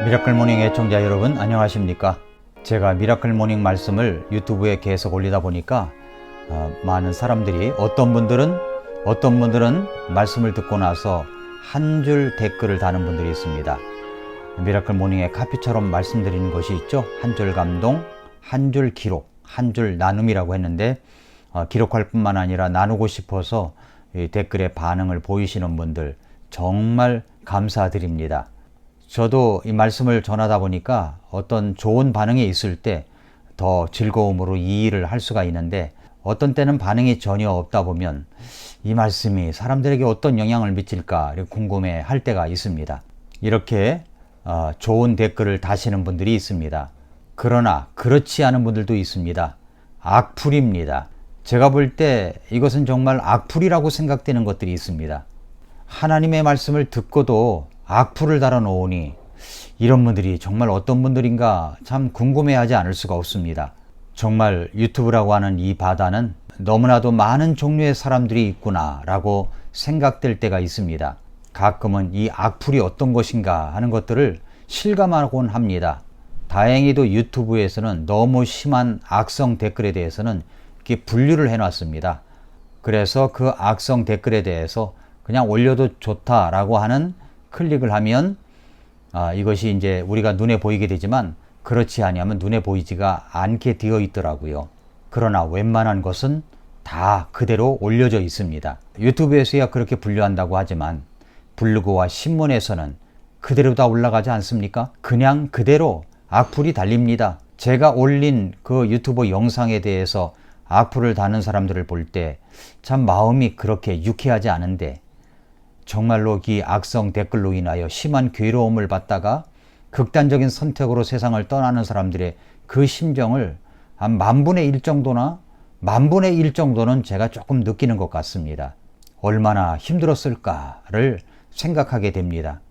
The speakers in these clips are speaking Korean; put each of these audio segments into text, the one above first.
미라클 모닝 애청자 여러분 안녕하십니까? 제가 미라클 모닝 말씀을 유튜브에 계속 올리다 보니까 많은 사람들이 어떤 분들은 말씀을 듣고 나서 한 줄 댓글을 다는 분들이 있습니다. 미라클 모닝의 카피처럼 말씀드리는 것이 있죠. 한 줄 감동, 한 줄 기록, 한 줄 나눔이라고 했는데 기록할 뿐만 아니라 나누고 싶어서 이 댓글에 반응을 보이시는 분들 정말 감사드립니다. 저도 이 말씀을 전하다 보니까 어떤 좋은 반응이 있을 때 더 즐거움으로 이 일을 할 수가 있는데, 어떤 때는 반응이 전혀 없다 보면 이 말씀이 사람들에게 어떤 영향을 미칠까 궁금해 할 때가 있습니다. 이렇게 좋은 댓글을 다시는 분들이 있습니다. 그러나 그렇지 않은 분들도 있습니다. 악플입니다. 제가 볼 때 이것은 정말 악플이라고 생각되는 것들이 있습니다. 하나님의 말씀을 듣고도 악플을 달아놓으니 이런 분들이 정말 어떤 분들인가 참 궁금해하지 않을 수가 없습니다. 정말 유튜브라고 하는 이 바다는 너무나도 많은 종류의 사람들이 있구나 라고 생각될 때가 있습니다. 가끔은 이 악플이 어떤 것인가 하는 것들을 실감하곤 합니다. 다행히도 유튜브에서는 너무 심한 악성 댓글에 대해서는 이렇게 분류를 해놨습니다. 그래서 그 악성 댓글에 대해서 그냥 올려도 좋다라고 하는 클릭을 하면 이것이 이제 우리가 눈에 보이게 되지만 그렇지 아니하면 눈에 보이지가 않게 되어 있더라고요. 그러나 웬만한 것은 다 그대로 올려져 있습니다. 유튜브에서야 그렇게 분류한다고 하지만 블로그와 신문에서는 그대로 다 올라가지 않습니까? 그냥 그대로 악플이 달립니다. 제가 올린 그 유튜브 영상에 대해서 악플을 다는 사람들을 볼 때 참 마음이 그렇게 유쾌하지 않은데, 정말로 이 악성 댓글로 인하여 심한 괴로움을 받다가 극단적인 선택으로 세상을 떠나는 사람들의 그 심정을 한 10,000분의 1 정도나 10,000분의 1 정도는 제가 조금 느끼는 것 같습니다. 얼마나 힘들었을까를 생각하게 됩니다.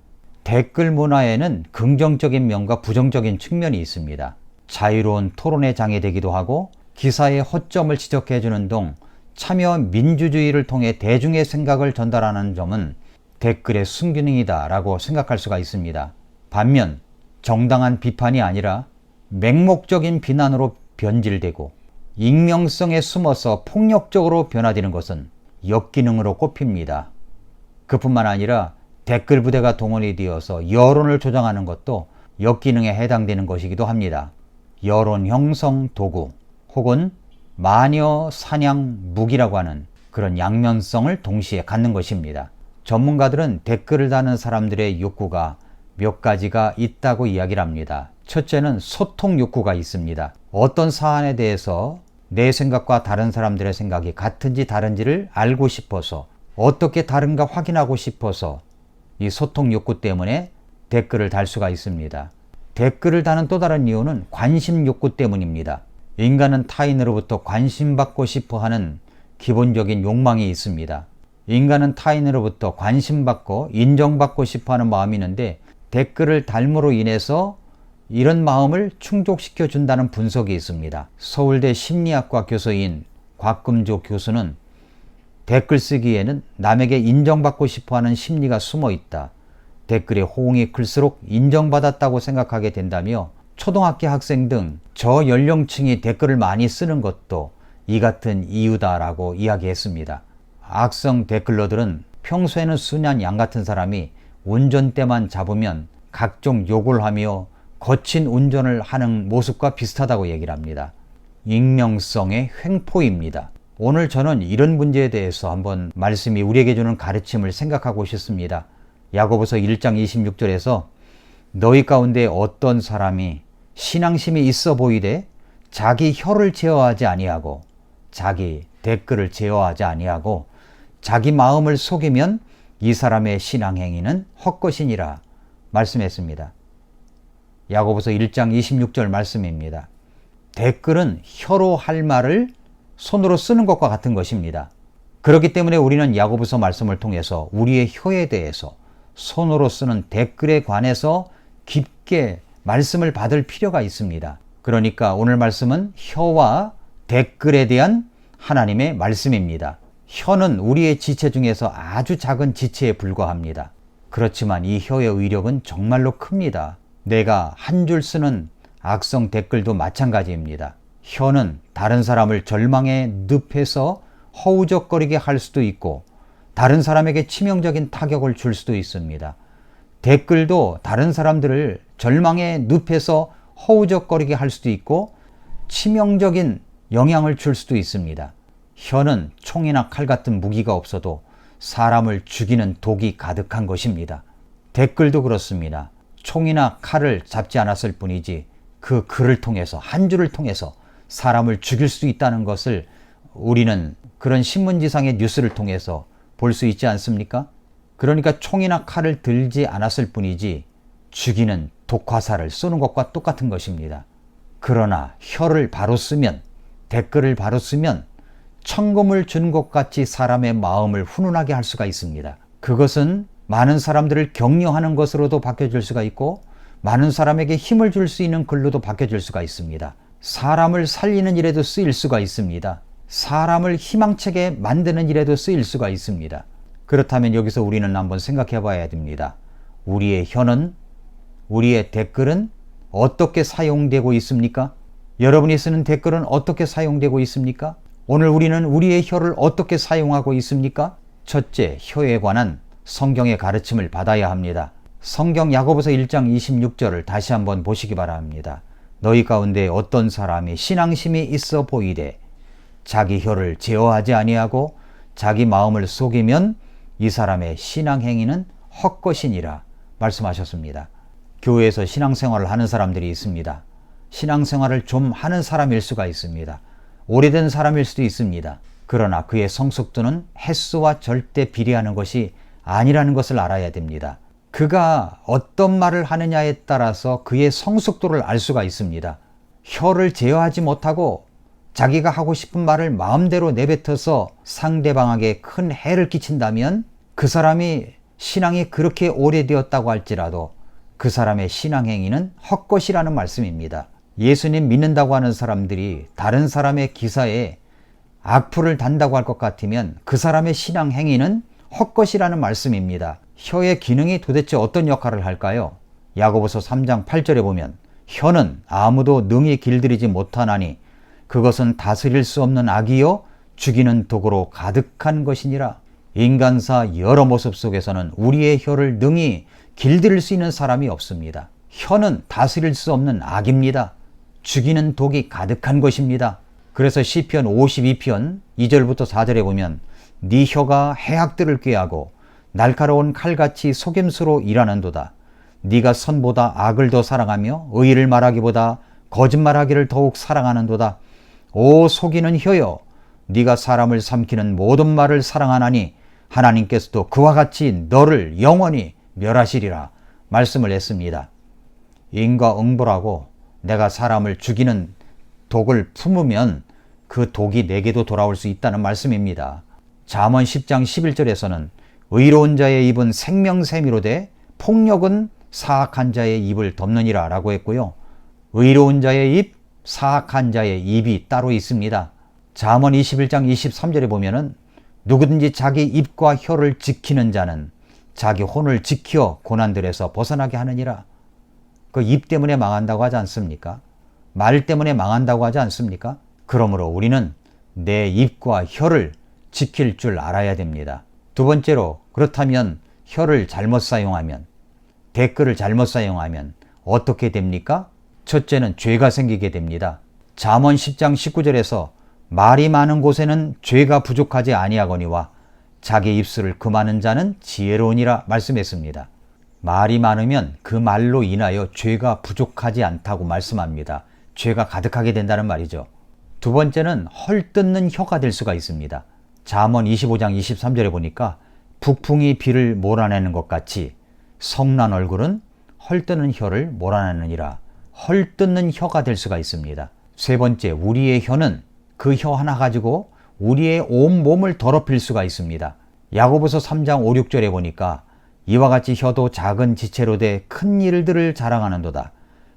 댓글 문화에는 긍정적인 면과 부정적인 측면이 있습니다. 자유로운 토론의 장이 되기도 하고 기사의 허점을 지적해 주는 등 참여 민주주의를 통해 대중의 생각을 전달하는 점은 댓글의 순기능이다 라고 생각할 수가 있습니다. 반면 정당한 비판이 아니라 맹목적인 비난으로 변질되고 익명성에 숨어서 폭력적으로 변화되는 것은 역기능으로 꼽힙니다. 그뿐만 아니라 댓글 부대가 동원이 되어서 여론을 조장하는 것도 역기능에 해당되는 것이기도 합니다. 여론 형성 도구 혹은 마녀 사냥 무기라고 하는 그런 양면성을 동시에 갖는 것입니다. 전문가들은 댓글을 다는 사람들의 욕구가 몇 가지가 있다고 이야기를 합니다. 첫째는 소통 욕구가 있습니다. 어떤 사안에 대해서 내 생각과 다른 사람들의 생각이 같은지 다른지를 알고 싶어서, 어떻게 다른가 확인하고 싶어서 이 소통 욕구 때문에 댓글을 달 수가 있습니다. 댓글을 다는 또 다른 이유는 관심 욕구 때문입니다. 인간은 타인으로부터 관심받고 싶어 하는 기본적인 욕망이 있습니다. 인간은 타인으로부터 관심받고 인정받고 싶어 하는 마음이 있는데, 댓글을 달므로 인해서 이런 마음을 충족시켜 준다는 분석이 있습니다. 서울대 심리학과 교수인 곽금조 교수는 댓글 쓰기에는 남에게 인정받고 싶어 하는 심리가 숨어 있다. 댓글에 호응이 클수록 인정받았다고 생각하게 된다며, 초등학교 학생 등 저연령층이 댓글을 많이 쓰는 것도 이 같은 이유다라고 이야기했습니다. 악성 댓글러들은 평소에는 순한 양 같은 사람이 운전대만 잡으면 각종 욕을 하며 거친 운전을 하는 모습과 비슷하다고 얘기를 합니다. 익명성의 횡포입니다. 오늘 저는 이런 문제에 대해서 한번 말씀이 우리에게 주는 가르침을 생각하고 싶습니다. 야고보서 1장 26절에서 너희 가운데 어떤 사람이 신앙심이 있어 보이되 자기 혀를 제어하지 아니하고 자기 댓글을 제어하지 아니하고 자기 마음을 속이면 이 사람의 신앙행위는 헛것이니라 말씀했습니다. 야고보서 1장 26절 말씀입니다. 댓글은 혀로 할 말을 손으로 쓰는 것과 같은 것입니다. 그렇기 때문에 우리는 야고보서 말씀을 통해서 우리의 혀에 대해서, 손으로 쓰는 댓글에 관해서 깊게 말씀을 받을 필요가 있습니다. 그러니까 오늘 말씀은 혀와 댓글에 대한 하나님의 말씀입니다. 혀는 우리의 지체 중에서 아주 작은 지체에 불과합니다. 그렇지만 이 혀의 의력은 정말로 큽니다. 내가 한 줄 쓰는 악성 댓글도 마찬가지입니다. 혀는 다른 사람을 절망의 늪에서 허우적거리게 할 수도 있고 다른 사람에게 치명적인 타격을 줄 수도 있습니다. 댓글도 다른 사람들을 절망의 늪에서 허우적거리게 할 수도 있고 치명적인 영향을 줄 수도 있습니다. 혀는 총이나 칼 같은 무기가 없어도 사람을 죽이는 독이 가득한 것입니다. 댓글도 그렇습니다. 총이나 칼을 잡지 않았을 뿐이지 그 글을 통해서, 한 줄을 통해서 사람을 죽일 수 있다는 것을 우리는 그런 신문지상의 뉴스를 통해서 볼 수 있지 않습니까? 그러니까 총이나 칼을 들지 않았을 뿐이지 죽이는 독화살을 쏘는 것과 똑같은 것입니다. 그러나 혀를 바로 쓰면, 댓글을 바로 쓰면 천금을 준 것 같이 사람의 마음을 훈훈하게 할 수가 있습니다. 그것은 많은 사람들을 격려하는 것으로도 바뀌어질 수가 있고 많은 사람에게 힘을 줄 수 있는 글로도 바뀌어질 수가 있습니다. 사람을 살리는 일에도 쓰일 수가 있습니다. 사람을 희망차게 만드는 일에도 쓰일 수가 있습니다. 그렇다면 여기서 우리는 한번 생각해 봐야 됩니다. 우리의 혀는, 우리의 댓글은 어떻게 사용되고 있습니까? 여러분이 쓰는 댓글은 어떻게 사용되고 있습니까? 오늘 우리는 우리의 혀를 어떻게 사용하고 있습니까? 첫째, 혀에 관한 성경의 가르침을 받아야 합니다. 성경 야고보서 1장 26절을 다시 한번 보시기 바랍니다. 너희 가운데 어떤 사람이 신앙심이 있어 보이되 자기 혀를 제어하지 아니하고 자기 마음을 속이면 이 사람의 신앙행위는 헛것이니라 말씀하셨습니다. 교회에서 신앙생활을 하는 사람들이 있습니다. 신앙생활을 좀 하는 사람일 수가 있습니다. 오래된 사람일 수도 있습니다. 그러나 그의 성숙도는 횟수와 절대 비례하는 것이 아니라는 것을 알아야 됩니다. 그가 어떤 말을 하느냐에 따라서 그의 성숙도를 알 수가 있습니다. 혀를 제어하지 못하고 자기가 하고 싶은 말을 마음대로 내뱉어서 상대방에게 큰 해를 끼친다면 그 사람이 신앙이 그렇게 오래되었다고 할지라도 그 사람의 신앙행위는 헛것이라는 말씀입니다. 예수님 믿는다고 하는 사람들이 다른 사람의 기사에 악플을 단다고 할 것 같으면 그 사람의 신앙행위는 헛것이라는 말씀입니다. 혀의 기능이 도대체 어떤 역할을 할까요? 야고보서 3장 8절에 보면 혀는 아무도 능히 길들이지 못하나니 그것은 다스릴 수 없는 악이요 죽이는 독으로 가득한 것이니라. 인간사 여러 모습 속에서는 우리의 혀를 능히 길들일 수 있는 사람이 없습니다. 혀는 다스릴 수 없는 악입니다. 죽이는 독이 가득한 것입니다. 그래서 시편 52편 2절부터 4절에 보면 네 혀가 해악들을 꾀하고 날카로운 칼같이 속임수로 일하는도다. 네가 선보다 악을 더 사랑하며 의의를 말하기보다 거짓말하기를 더욱 사랑하는도다. 오 속이는 혀여, 네가 사람을 삼키는 모든 말을 사랑하나니 하나님께서도 그와 같이 너를 영원히 멸하시리라 말씀을 했습니다. 인과응보라고 내가 사람을 죽이는 독을 품으면 그 독이 내게도 돌아올 수 있다는 말씀입니다. 잠언 10장 11절에서는 의로운 자의 입은 생명새미로되 폭력은 사악한 자의 입을 덮느니라 라고 했고요. 의로운 자의 입, 사악한 자의 입이 따로 있습니다. 잠언 21장 23절에 보면은 누구든지 자기 입과 혀를 지키는 자는 자기 혼을 지켜 고난들에서 벗어나게 하느니라. 그 입 때문에 망한다고 하지 않습니까? 말 때문에 망한다고 하지 않습니까? 그러므로 우리는 내 입과 혀를 지킬 줄 알아야 됩니다. 두 번째로, 그렇다면 혀를 잘못 사용하면, 댓글을 잘못 사용하면 어떻게 됩니까? 첫째는 죄가 생기게 됩니다. 잠언 10장 19절에서 말이 많은 곳에는 죄가 부족하지 아니하거니와 자기 입술을 금하는 자는 지혜로우니라 말씀했습니다. 말이 많으면 그 말로 인하여 죄가 부족하지 않다고 말씀합니다. 죄가 가득하게 된다는 말이죠. 두 번째는 헐뜯는 혀가 될 수가 있습니다. 잠언 25장 23절에 보니까 북풍이 비를 몰아내는 것 같이 성난 얼굴은 헐뜯는 혀를 몰아내느니라. 헐뜯는 혀가 될 수가 있습니다. 세 번째, 우리의 혀는 그 혀 하나 가지고 우리의 온 몸을 더럽힐 수가 있습니다. 야고보서 3장 5, 6절에 보니까 이와 같이 혀도 작은 지체로 돼 큰 일들을 자랑하는도다.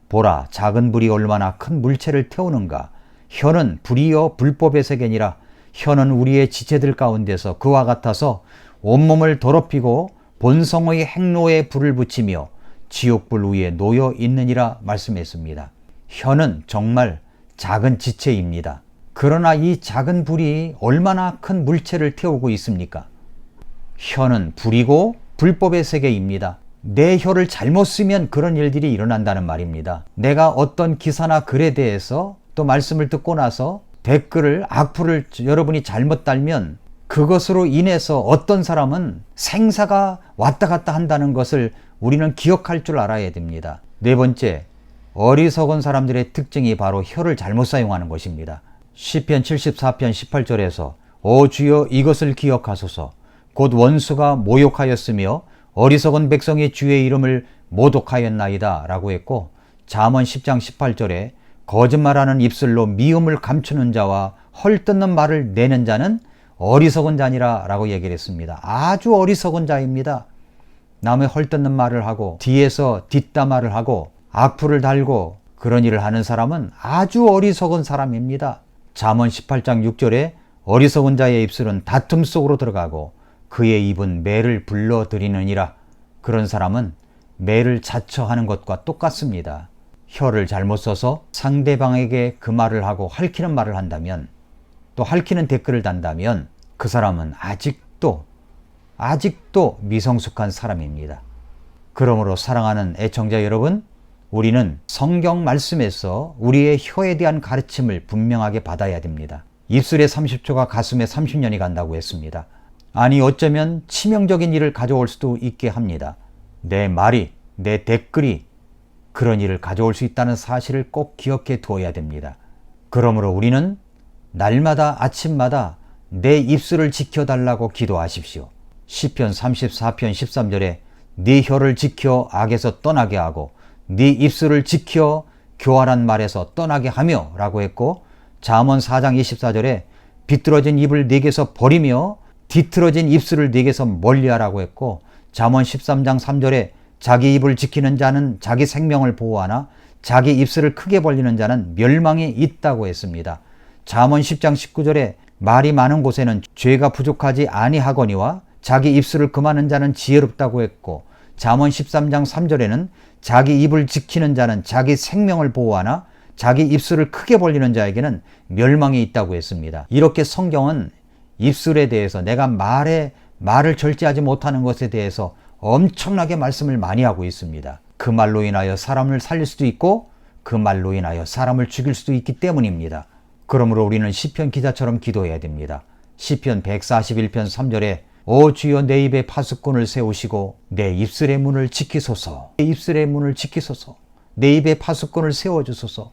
보라, 작은 불이 얼마나 큰 물체를 태우는가. 혀는 불이여 불법의 세계니라. 혀는 우리의 지체들 가운데서 그와 같아서 온몸을 더럽히고 본성의 행로에 불을 붙이며 지옥불 위에 놓여 있느니라 말씀했습니다. 혀는 정말 작은 지체입니다. 그러나 이 작은 불이 얼마나 큰 물체를 태우고 있습니까? 혀는 불이고 불법의 세계입니다. 내 혀를 잘못 쓰면 그런 일들이 일어난다는 말입니다. 내가 어떤 기사나 글에 대해서 또 말씀을 듣고 나서 댓글을 악플을 여러분이 잘못 달면 그것으로 인해서 어떤 사람은 생사가 왔다 갔다 한다는 것을 우리는 기억할 줄 알아야 됩니다. 네 번째, 어리석은 사람들의 특징이 바로 혀를 잘못 사용하는 것입니다. 시편 74편 18절에서 오 주여 이것을 기억하소서 곧 원수가 모욕하였으며 어리석은 백성이 주의 이름을 모독하였나이다 라고 했고, 잠언 10장 18절에 거짓말하는 입술로 미움을 감추는 자와 헐뜯는 말을 내는 자는 어리석은 자니라 라고 얘기를 했습니다. 아주 어리석은 자입니다. 남의 헐뜯는 말을 하고 뒤에서 뒷담화를 하고 악플을 달고 그런 일을 하는 사람은 아주 어리석은 사람입니다. 잠언 18장 6절에 어리석은 자의 입술은 다툼 속으로 들어가고 그의 입은 매를 불러들이느니라. 그런 사람은 매를 자처하는 것과 똑같습니다. 혀를 잘못 써서 상대방에게 그 말을 하고 핥히는 말을 한다면, 또 핥히는 댓글을 단다면 그 사람은 아직도 미성숙한 사람입니다. 그러므로 사랑하는 애청자 여러분, 우리는 성경 말씀에서 우리의 혀에 대한 가르침을 분명하게 받아야 됩니다. 입술에 30초가 가슴에 30년이 간다고 했습니다. 아니 어쩌면 치명적인 일을 가져올 수도 있게 합니다. 내 말이, 내 댓글이 그런 일을 가져올 수 있다는 사실을 꼭 기억해 두어야 됩니다. 그러므로 우리는 날마다 아침마다 내 입술을 지켜달라고 기도하십시오. 시편 34편 13절에 네 혀를 지켜 악에서 떠나게 하고 네 입술을 지켜 교활한 말에서 떠나게 하며 라고 했고, 잠언 4장 24절에 비뚤어진 입을 네게서 버리며 뒤틀어진 입술을 네게서 멀리하라고 했고, 잠언 13장 3절에 자기 입을 지키는 자는 자기 생명을 보호하나 자기 입술을 크게 벌리는 자는 멸망이 있다고 했습니다. 잠언 10장 19절에 말이 많은 곳에는 죄가 부족하지 아니하거니와 자기 입술을 금하는 자는 지혜롭다고 했고, 잠언 13장 3절에는 자기 입을 지키는 자는 자기 생명을 보호하나 자기 입술을 크게 벌리는 자에게는 멸망이 있다고 했습니다. 이렇게 성경은 입술에 대해서, 내가 말을 절제하지 못하는 것에 대해서 엄청나게 말씀을 많이 하고 있습니다. 그 말로 인하여 사람을 살릴 수도 있고 그 말로 인하여 사람을 죽일 수도 있기 때문입니다. 그러므로 우리는 시편 기자처럼 기도해야 됩니다. 시편 141편 3절에 오 주여 내 입에 파수꾼을 세우시고 내 입술의 문을 지키소서. 내 입술의 문을 지키소서. 내 입에 파수꾼을 세워주소서.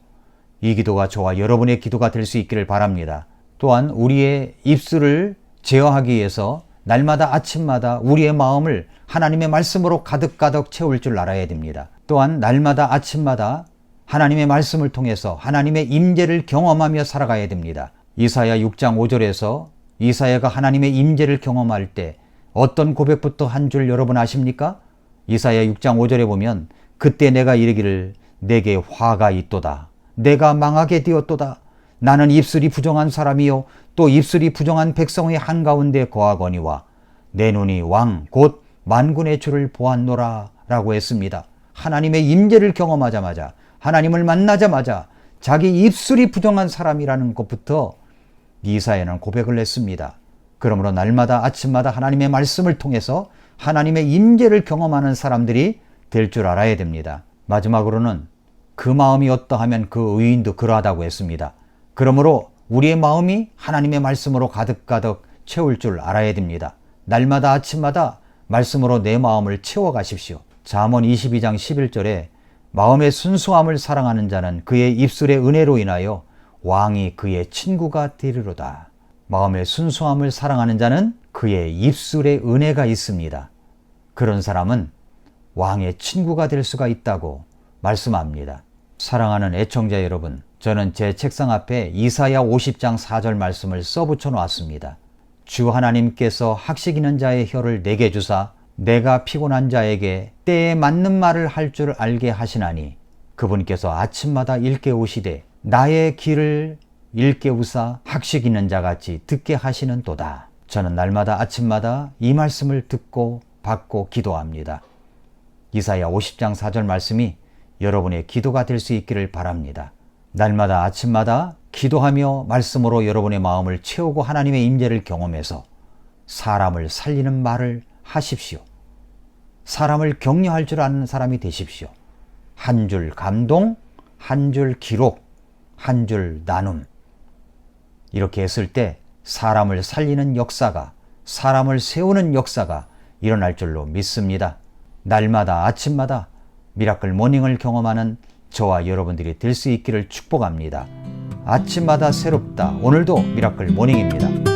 이 기도가 저와 여러분의 기도가 될 수 있기를 바랍니다. 또한 우리의 입술을 제어하기 위해서 날마다 아침마다 우리의 마음을 하나님의 말씀으로 가득가득 채울 줄 알아야 됩니다. 또한 날마다 아침마다 하나님의 말씀을 통해서 하나님의 임재를 경험하며 살아가야 됩니다. 이사야 6장 5절에서 이사야가 하나님의 임재를 경험할 때 어떤 고백부터 한 줄 여러분 아십니까? 이사야 6장 5절에 보면 그때 내가 이르기를 내게 화가 있도다. 내가 망하게 되었도다. 나는 입술이 부정한 사람이요 또 입술이 부정한 백성의 한가운데 거하거니와 내 눈이 왕 곧 만군의 주를 보았노라 라고 했습니다. 하나님의 임재를 경험하자마자, 하나님을 만나자마자 자기 입술이 부정한 사람이라는 것부터 이사야는 고백을 했습니다. 그러므로 날마다 아침마다 하나님의 말씀을 통해서 하나님의 임재를 경험하는 사람들이 될 줄 알아야 됩니다. 마지막으로는 그 마음이 어떠하면 그 의인도 그러하다고 했습니다. 그러므로 우리의 마음이 하나님의 말씀으로 가득가득 채울 줄 알아야 됩니다. 날마다 아침마다 말씀으로 내 마음을 채워가십시오. 잠언 22장 11절에 마음의 순수함을 사랑하는 자는 그의 입술의 은혜로 인하여 왕이 그의 친구가 되리로다. 마음의 순수함을 사랑하는 자는 그의 입술에 은혜가 있습니다. 그런 사람은 왕의 친구가 될 수가 있다고 말씀합니다. 사랑하는 애청자 여러분, 저는 제 책상 앞에 이사야 50장 4절 말씀을 써붙여 놓았습니다. 주 하나님께서 학식 있는 자의 혀를 내게 주사 내가 피곤한 자에게 때에 맞는 말을 할 줄 알게 하시나니 그분께서 아침마다 일깨우시되 나의 길을 일깨우사 학식 있는 자같이 듣게 하시는도다. 저는 날마다 아침마다 이 말씀을 듣고 받고 기도합니다. 이사야 50장 4절 말씀이 여러분의 기도가 될 수 있기를 바랍니다. 날마다 아침마다 기도하며 말씀으로 여러분의 마음을 채우고 하나님의 임재를 경험해서 사람을 살리는 말을 하십시오. 사람을 격려할 줄 아는 사람이 되십시오. 한 줄 감동, 한 줄 기록, 한 줄 나눔. 이렇게 했을 때 사람을 살리는 역사가, 사람을 세우는 역사가 일어날 줄로 믿습니다. 날마다 아침마다 미라클 모닝을 경험하는 저와 여러분들이 될 수 있기를 축복합니다. 아침마다 새롭다. 오늘도 미라클 모닝입니다.